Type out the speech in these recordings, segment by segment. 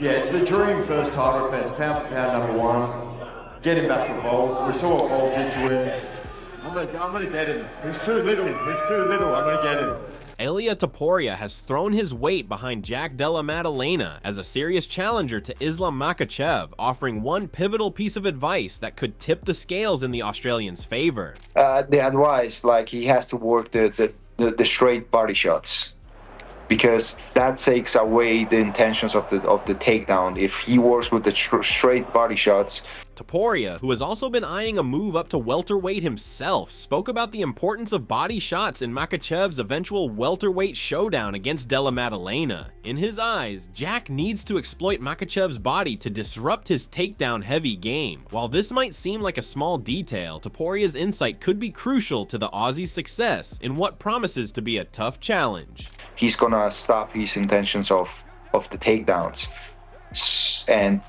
Yeah, it's the dream first title defense, pound for pound #1. Get him back for Volk. We saw what Volk did to him. I'm gonna get him. He's too little. I'm gonna get him. Ilia Topuria has thrown his weight behind Jack Della Maddalena as a serious challenger to Islam Makhachev, offering one pivotal piece of advice that could tip the scales in the Australian's favor. The advice, like, he has to work the straight body shots, because that takes away the intentions of the takedown. If he works with the straight body shots. Topuria, who has also been eyeing a move up to welterweight himself, spoke about the importance of body shots in Makhachev's eventual welterweight showdown against Della Maddalena. In his eyes, Jack needs to exploit Makhachev's body to disrupt his takedown-heavy game. While this might seem like a small detail, Topuria's insight could be crucial to the Aussie's success in what promises to be a tough challenge. He's gonna stop his intentions of the takedowns, and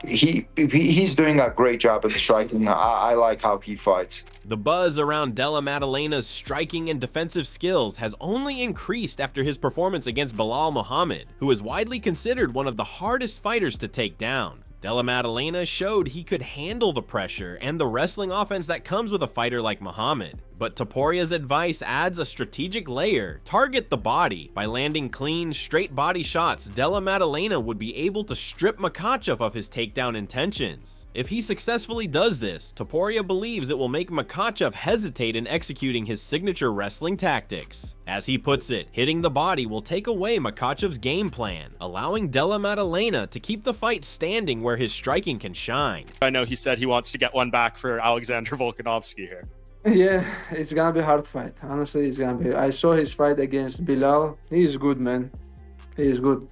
he's doing a great job at the striking. I like how he fights. The buzz around Della Maddalena's striking and defensive skills has only increased after his performance against Belal Muhammad, who is widely considered one of the hardest fighters to take down. Della Maddalena showed he could handle the pressure and the wrestling offense that comes with a fighter like Muhammad. But Topuria's advice adds a strategic layer: target the body. By landing clean, straight body shots, Della Maddalena would be able to strip Makhachev of his takedown intentions. If he successfully does this, Topuria believes it will make Makhachev hesitate in executing his signature wrestling tactics. As he puts it, hitting the body will take away Makhachev's game plan, allowing Della Maddalena to keep the fight standing where his striking can shine. I know he said he wants to get one back for Alexander Volkanovski here. Yeah, it's gonna be a hard fight. Honestly, it's gonna be. I saw his fight against Bilal. He's good, man. He is good.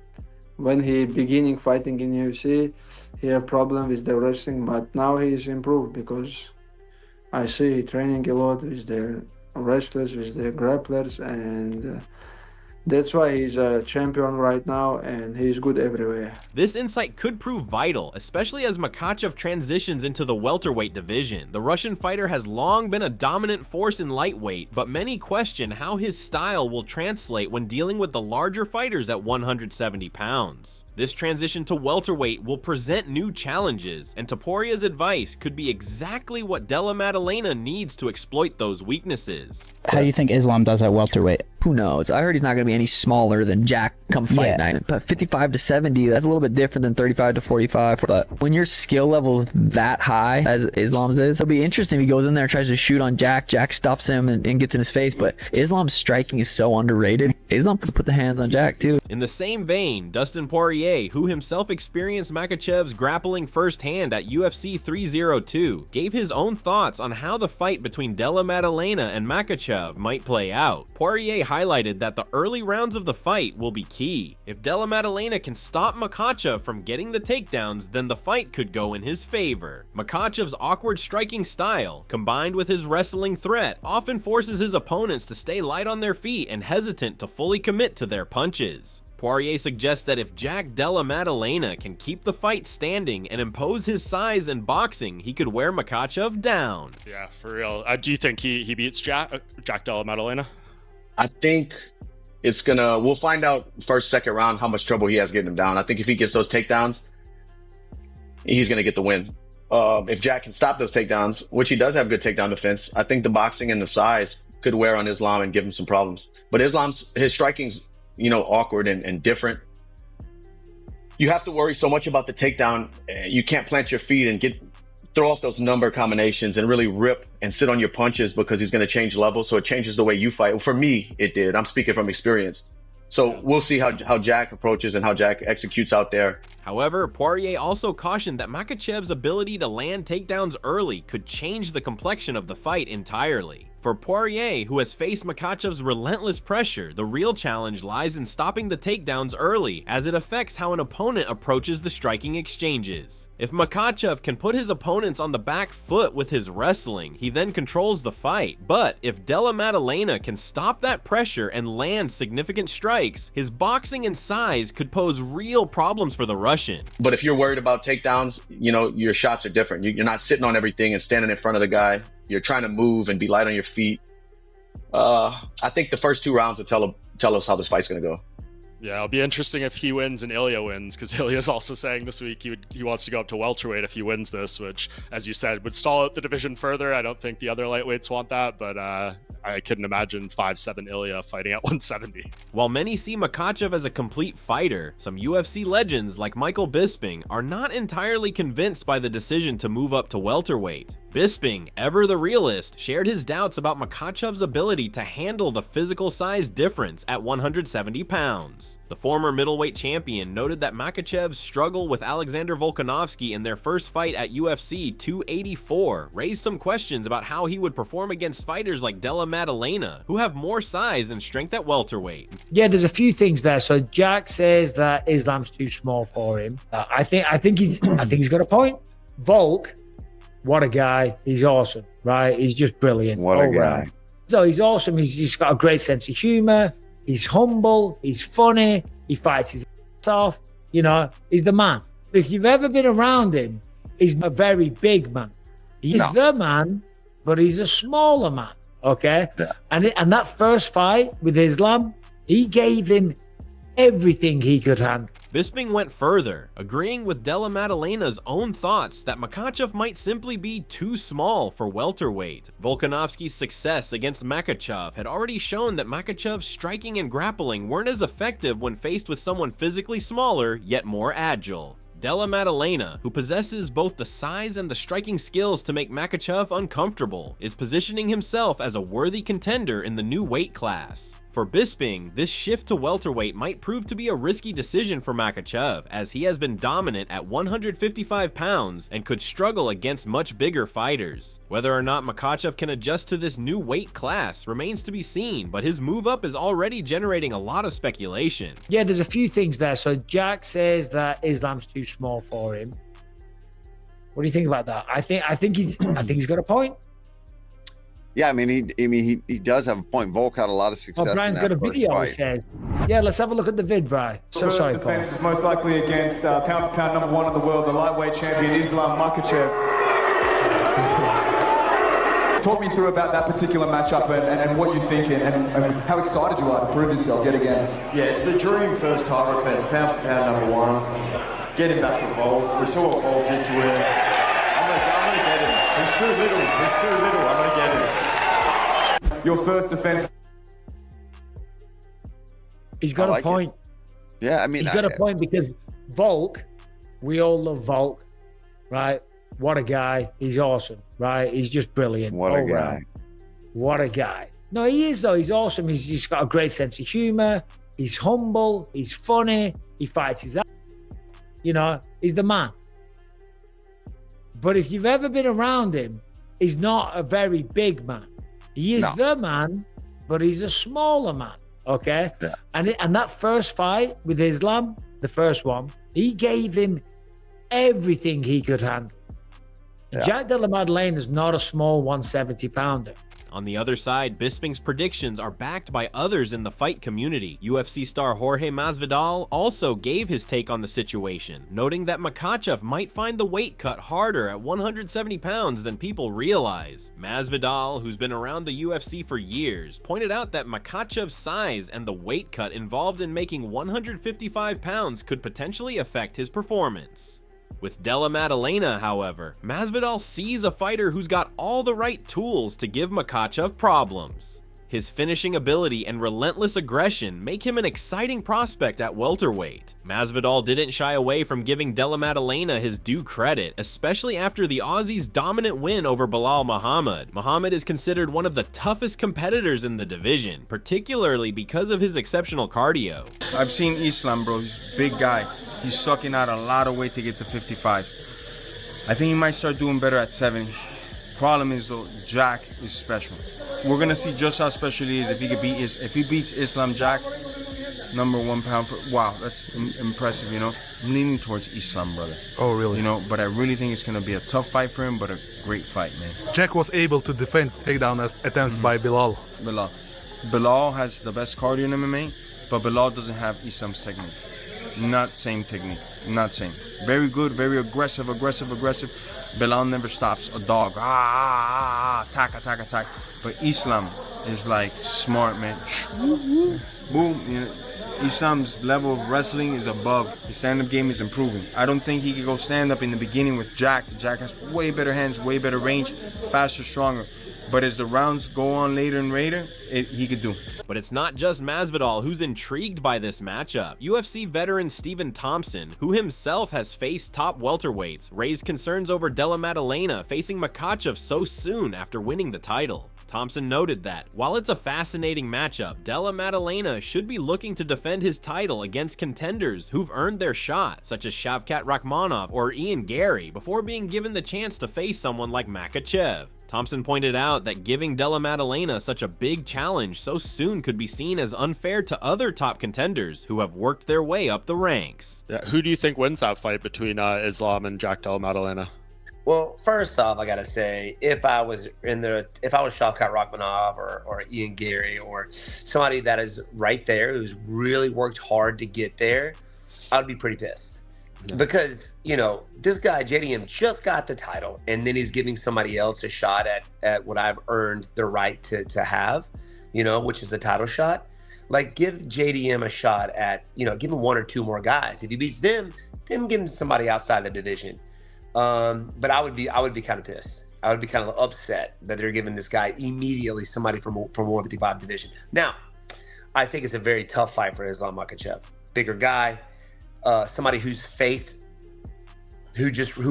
When he beginning fighting in UFC, he had a problem with the wrestling, but now he's improved because I see he training a lot with the wrestlers, with the grapplers, and that's why he's a champion right now, and he's good everywhere. This insight could prove vital, especially as Makhachev transitions into the welterweight division. The Russian fighter has long been a dominant force in lightweight, but many question how his style will translate when dealing with the larger fighters at 170 pounds. This transition to welterweight will present new challenges, and Topuria's advice could be exactly what Della Maddalena needs to exploit those weaknesses. How do you think Islam does at welterweight? Who knows? I heard he's not going to be any smaller than Jack come fight night. But 55 to 70, that's a little bit different than 35 to 45. But when your skill level is that high, as Islam's is, it'll be interesting if he goes in there and tries to shoot on Jack. Jack stuffs him and gets in his face. But Islam's striking is so underrated. Islam could put the hands on Jack, too. In the same vein, Dustin Poirier, who himself experienced Makhachev's grappling firsthand at UFC 302, gave his own thoughts on how the fight between Della Maddalena and Makhachev might play out. Poirier highlighted that the early rounds of the fight will be key. If Della Maddalena can stop Makhachev from getting the takedowns, then the fight could go in his favor. Makhachev's awkward striking style, combined with his wrestling threat, often forces his opponents to stay light on their feet and hesitant to fully commit to their punches. Poirier suggests that if Jack Della Maddalena can keep the fight standing and impose his size and boxing, he could wear Makhachev down. Yeah, for real. Do you think he beats Jack Della Maddalena? I think we'll find out first, second round how much trouble he has getting him down. I think if he gets those takedowns, he's gonna get the win. If Jack can stop those takedowns, which he does have good takedown defense, I think the boxing and the size could wear on Islam and give him some problems. But his striking's, awkward and different. You have to worry so much about the takedown. You can't plant your feet and throw off those number combinations and really rip and sit on your punches, because he's going to change levels. So it changes the way you fight. Well, for me, it did. I'm speaking from experience. So we'll see how Jack approaches and how Jack executes out there. However, Poirier also cautioned that Makhachev's ability to land takedowns early could change the complexion of the fight entirely. For Poirier, who has faced Makhachev's relentless pressure, the real challenge lies in stopping the takedowns early, as it affects how an opponent approaches the striking exchanges. If Makhachev can put his opponents on the back foot with his wrestling, he then controls the fight. But if Della Maddalena can stop that pressure and land significant strikes, his boxing and size could pose real problems for the Russian. But if you're worried about takedowns, your shots are different. You're not sitting on everything and standing in front of the guy. You're trying to move and be light on your feet. I think the first 2 rounds will tell us how this fight's going to go. Yeah, it'll be interesting if he wins and Ilia wins, because Ilia's also saying this week he wants to go up to welterweight if he wins this, which, as you said, would stall out the division further. I don't think the other lightweights want that, but I couldn't imagine 5'7" Ilia fighting at 170. While many see Makhachev as a complete fighter, some UFC legends like Michael Bisping are not entirely convinced by the decision to move up to welterweight. Bisping, ever the realist, shared his doubts about Makhachev's ability to handle the physical size difference at 170 pounds. The former middleweight champion noted that Makhachev's struggle with Alexander Volkanovski in their first fight at UFC 284 raised some questions about how he would perform against fighters like Della Maddalena, who have more size and strength at welterweight. Yeah, there's a few things there. So Jack says that Islam's too small for him. I think he's got a point. Volk, what a guy. He's awesome, right? He's just brilliant. What a guy. So he's awesome. He's got a great sense of humor. He's humble. He's funny. He fights his ass off. You know, he's the man. If you've ever been around him, he's a very big man. He's the man, but he's a smaller man. Okay? Yeah. And that first fight with Islam, he gave him everything he could handle. Bisping went further, agreeing with Della Maddalena's own thoughts that Makhachev might simply be too small for welterweight. Volkanovski's success against Makhachev had already shown that Makhachev's striking and grappling weren't as effective when faced with someone physically smaller yet more agile. Della Maddalena, who possesses both the size and the striking skills to make Makhachev uncomfortable, is positioning himself as a worthy contender in the new weight class. For Bisping, this shift to welterweight might prove to be a risky decision for Makhachev, as he has been dominant at 155 pounds and could struggle against much bigger fighters. Whether or not Makhachev can adjust to this new weight class remains to be seen, but his move up is already generating a lot of speculation. Yeah, there's a few things there. So Jack says that Islam's too small for him. What do you think about that? I think he's got a point. Yeah, I mean, he does have a point. Volk had a lot of success. Oh, Brian's got a video, he says. Yeah, let's have a look at the vid, Brian. So First sorry, defense Paul. is most likely against pound for pound number one in the world, the lightweight champion Islam Makhachev. Talk me through about that particular matchup and what you think and how excited you are to prove yourself yet again. Yeah, it's the dream first title defense, pound for pound number one. Get him back for Volk. We saw what Volk did to him. I'm gonna get him. He's too little. I'm gonna get him. Your first defense. He's got a point. Yeah, I mean, he's got a point because Volk, we all love Volk, right? What a guy. He's awesome, right? He's just brilliant. What a guy. What a guy. No, he is, though. He's awesome. He's got a great sense of humor. He's humble. He's funny. He fights his ass. You know, he's the man. But if you've ever been around him, he's not a very big man. He is the man, but he's a smaller man. Okay? Yeah. And that first fight with Islam, the first one, he gave him everything he could handle. Yeah. Jack Della Maddalena is not a small 170-pounder. On the other side, Bisping's predictions are backed by others in the fight community. UFC star Jorge Masvidal also gave his take on the situation, noting that Makhachev might find the weight cut harder at 170 pounds than people realize. Masvidal, who's been around the UFC for years, pointed out that Makhachev's size and the weight cut involved in making 155 pounds could potentially affect his performance. With Della Maddalena, however, Masvidal sees a fighter who's got all the right tools to give Makhachev problems. His finishing ability and relentless aggression make him an exciting prospect at welterweight. Masvidal didn't shy away from giving Della Maddalena his due credit, especially after the Aussie's dominant win over Belal Muhammad. Muhammad is considered one of the toughest competitors in the division, particularly because of his exceptional cardio. I've seen Islam, bro. He's a big guy. He's sucking out a lot of weight to get to 55. I think he might start doing better at 70. Problem is though, Jack is special. We're gonna see just how special he is if he beats Islam Jack, number 1 pound for. Wow, that's impressive. You know, I'm leaning towards Islam, brother. Oh, really? You know, but I really think it's gonna be a tough fight for him, but a great fight, man. Jack was able to defend takedown attempts by Belal. Belal has the best cardio in MMA, but Belal doesn't have Islam's technique. Not same technique, not same. Very good, very aggressive. Belal never stops a dog. Attack. But Islam is like smart, man. Boom. You know, Islam's level of wrestling is above. His stand-up game is improving. I don't think he could go stand-up in the beginning with Jack. Jack has way better hands, way better range, faster, stronger. But as the rounds go on later and later, he could do. But it's not just Masvidal who's intrigued by this matchup. UFC veteran Stephen Thompson, who himself has faced top welterweights, raised concerns over Della Maddalena facing Makhachev so soon after winning the title. Thompson noted that, while it's a fascinating matchup, Della Maddalena should be looking to defend his title against contenders who've earned their shot, such as Shavkat Rakhmonov or Ian Gary, before being given the chance to face someone like Makhachev. Thompson pointed out that giving Della Maddalena such a big challenge so soon could be seen as unfair to other top contenders who have worked their way up the ranks. Yeah, who do you think wins that fight between Islam and Jack Della Maddalena? Well, first off, I gotta say, if I was Shavkat Rakhmonov or Ian Gary or somebody that is right there who's really worked hard to get there, I'd be pretty pissed. Yeah. Because, you know, this guy, JDM, just got the title, and then he's giving somebody else a shot at what I've earned the right to have, you know, which is the title shot. Like, give JDM a shot at, you know, give him one or two more guys. If he beats them, then give him somebody outside the division. But I would be kind of pissed. I would be kind of upset that they're giving this guy immediately somebody from 155 division. Now, I think it's a very tough fight for Islam Makhachev. Bigger guy. Somebody who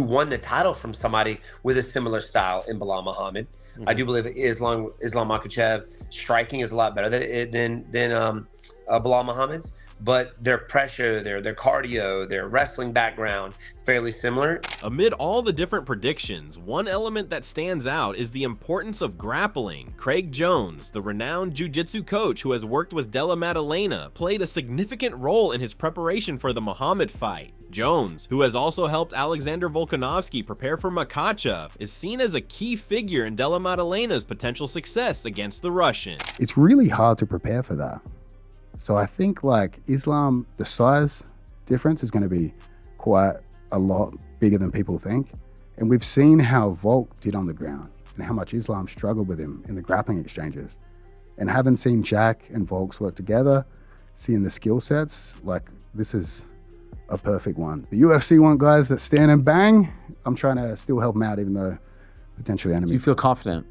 won the title from somebody with a similar style in Belal Muhammad. Mm-hmm. I do believe Islam Makhachev striking is a lot better than Belal Muhammad's, but their pressure, their cardio, their wrestling background, fairly similar. Amid all the different predictions, one element that stands out is the importance of grappling. Craig Jones, the renowned jiu-jitsu coach who has worked with Della Maddalena, played a significant role in his preparation for the Muhammad fight. Jones, who has also helped Alexander Volkanovski prepare for Makhachev, is seen as a key figure in Della Maddalena's potential success against the Russian. It's really hard to prepare for that. So I think like Islam, the size difference is going to be quite a lot bigger than people think. And we've seen how Volk did on the ground and how much Islam struggled with him in the grappling exchanges. And having seen Jack and Volks work together, seeing the skill sets, like this is a perfect one. The UFC want guys that stand and bang. I'm trying to still help them out even though potentially enemies. So you feel confident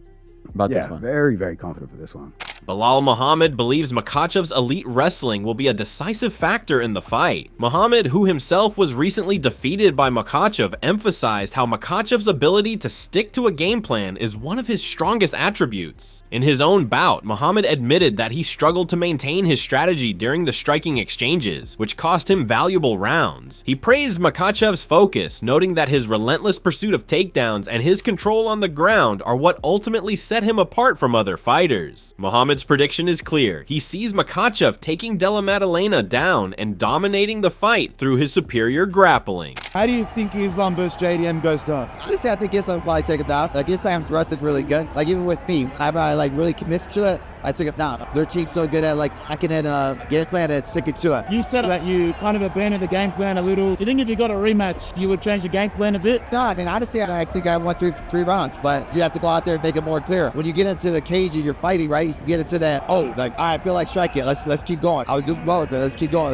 about this one? Yeah, very, very confident for this one. Belal Muhammad believes Makhachev's elite wrestling will be a decisive factor in the fight. Muhammad, who himself was recently defeated by Makhachev, emphasized how Makhachev's ability to stick to a game plan is one of his strongest attributes. In his own bout, Muhammad admitted that he struggled to maintain his strategy during the striking exchanges, which cost him valuable rounds. He praised Makhachev's focus, noting that his relentless pursuit of takedowns and his control on the ground are what ultimately set him apart from other fighters. Muhammad's prediction is clear. He sees Makhachev taking Della Maddalena down and dominating the fight through his superior grappling. How do you think Islam versus JDM goes down? Honestly, I think Islam will probably take it down. Like, Islam's wrestling really good. Like, even with me, I like really commit to it. I took it down. Their team's so good at like hacking in a game plan and sticking to it. You said that you kind of abandoned the game plan a little. You think if you got a rematch, you would change the game plan a bit? No, I mean, honestly, I think I won three rounds, but you have to go out there and make it more clear. When you get into the cage and you're fighting, right, you get into that, like, all right, I feel like striking. Let's keep going. I was doing well with it. Let's keep going.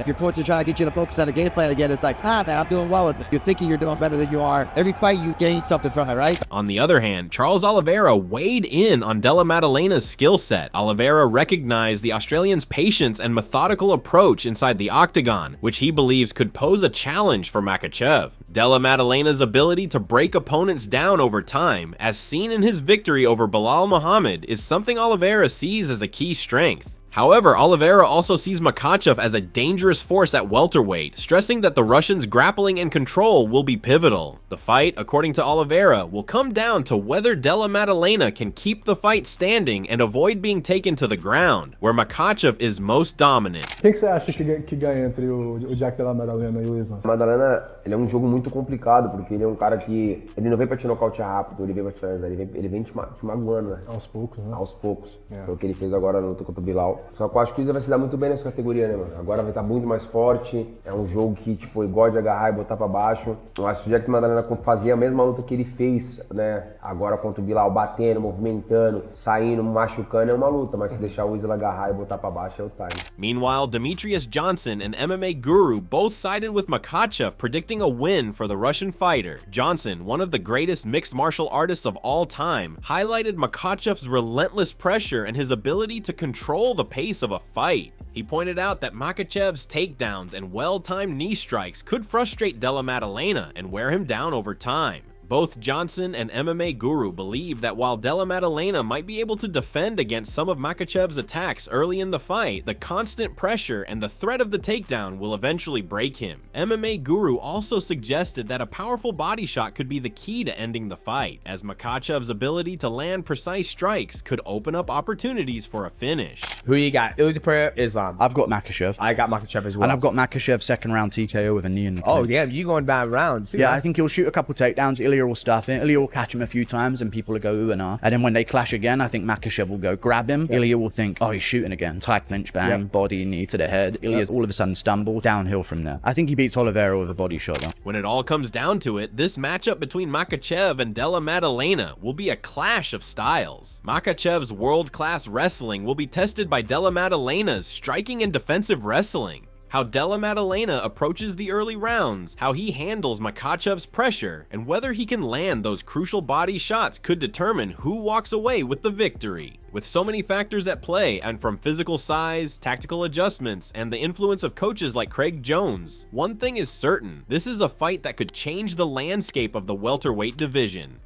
If your coach is trying to get you to focus on the game plan again, it's like, man, I'm doing well with it. You're thinking you're doing better than you are. Every fight, you gain something from it, right? On the other hand, Charles Oliveira weighed in on Della Maddalena's skill set. Oliveira recognized the Australian's patience and methodical approach inside the octagon, which he believes could pose a challenge for Makhachev. Della Maddalena's ability to break opponents down over time, as seen in his victory over Belal Muhammad, is something Oliveira sees as a key strength. However, Oliveira also sees Makhachev as a dangerous force at welterweight, stressing that the Russian's grappling and control will be pivotal. The fight, according to Oliveira, will come down to whether Della Maddalena can keep the fight standing and avoid being taken to the ground, where Makhachev is most dominant. O que você acha que ganha entre o Jack Della Maddalena e o Islam? Maddalena, ele é jogo muito complicado, porque ele é cara que ele não vem pra te nocautear rápido, ele vem pra te finalizar, ele vem te magoando, né? Aos poucos, né? Aos poucos. Foi o que ele fez agora na luta contra o Bilal. Só que eu acho que o Isla vai se dar muito bem nessa categoria, né, mano? Agora vai estar muito mais forte. É um jogo que, tipo, ele gosta de agarrar e botar pra baixo. Eu acho que o Jack Madalena fazia a mesma luta que ele fez, né? Agora contra o Bilal, batendo, movimentando, saindo, machucando, é uma luta. Mas se deixar o Isla agarrar e botar pra baixo, é o time. Meanwhile, Demetrius Johnson and MMA Guru both sided with Makhachev, predicting a win for the Russian fighter. Johnson, one of the greatest mixed martial artists of all time, highlighted Makhachev's relentless pressure and his ability to control the pace of a fight. He pointed out that Makhachev's takedowns and well-timed knee strikes could frustrate Della Maddalena and wear him down over time. Both Johnson and MMA Guru believe that while Della Maddalena might be able to defend against some of Makhachev's attacks early in the fight, the constant pressure and the threat of the takedown will eventually break him. MMA Guru also suggested that a powerful body shot could be the key to ending the fight, as Makhachev's ability to land precise strikes could open up opportunities for a finish. Who you got? Ilia Topuria, Islam. I've got Makhachev. I got Makhachev as well. And I've got Makhachev second round TKO with a knee in the Oh, clinch. yeah, you going by rounds. Yeah, I think he'll shoot a couple takedowns. Ilia will stuff it. Ilia will catch him a few times and people will go ooh and ah. And then when they clash again, I think Makhachev will go grab him. Yep. Ilia will think, oh, he's shooting again. Tie clinch, bang, Yep. body, knee to the head. Ilia's all of a sudden stumble downhill from there. I think he beats Oliveira with a body shot though. When it all comes down to it, this matchup between Makhachev and Della Maddalena will be a clash of styles. Makhachev's world-class wrestling will be tested by Della Maddalena's striking and defensive wrestling. How Della Maddalena approaches the early rounds, how he handles Makhachev's pressure, and whether he can land those crucial body shots could determine who walks away with the victory. With so many factors at play, and from physical size, tactical adjustments, and the influence of coaches like Craig Jones, one thing is certain: this is a fight that could change the landscape of the welterweight division.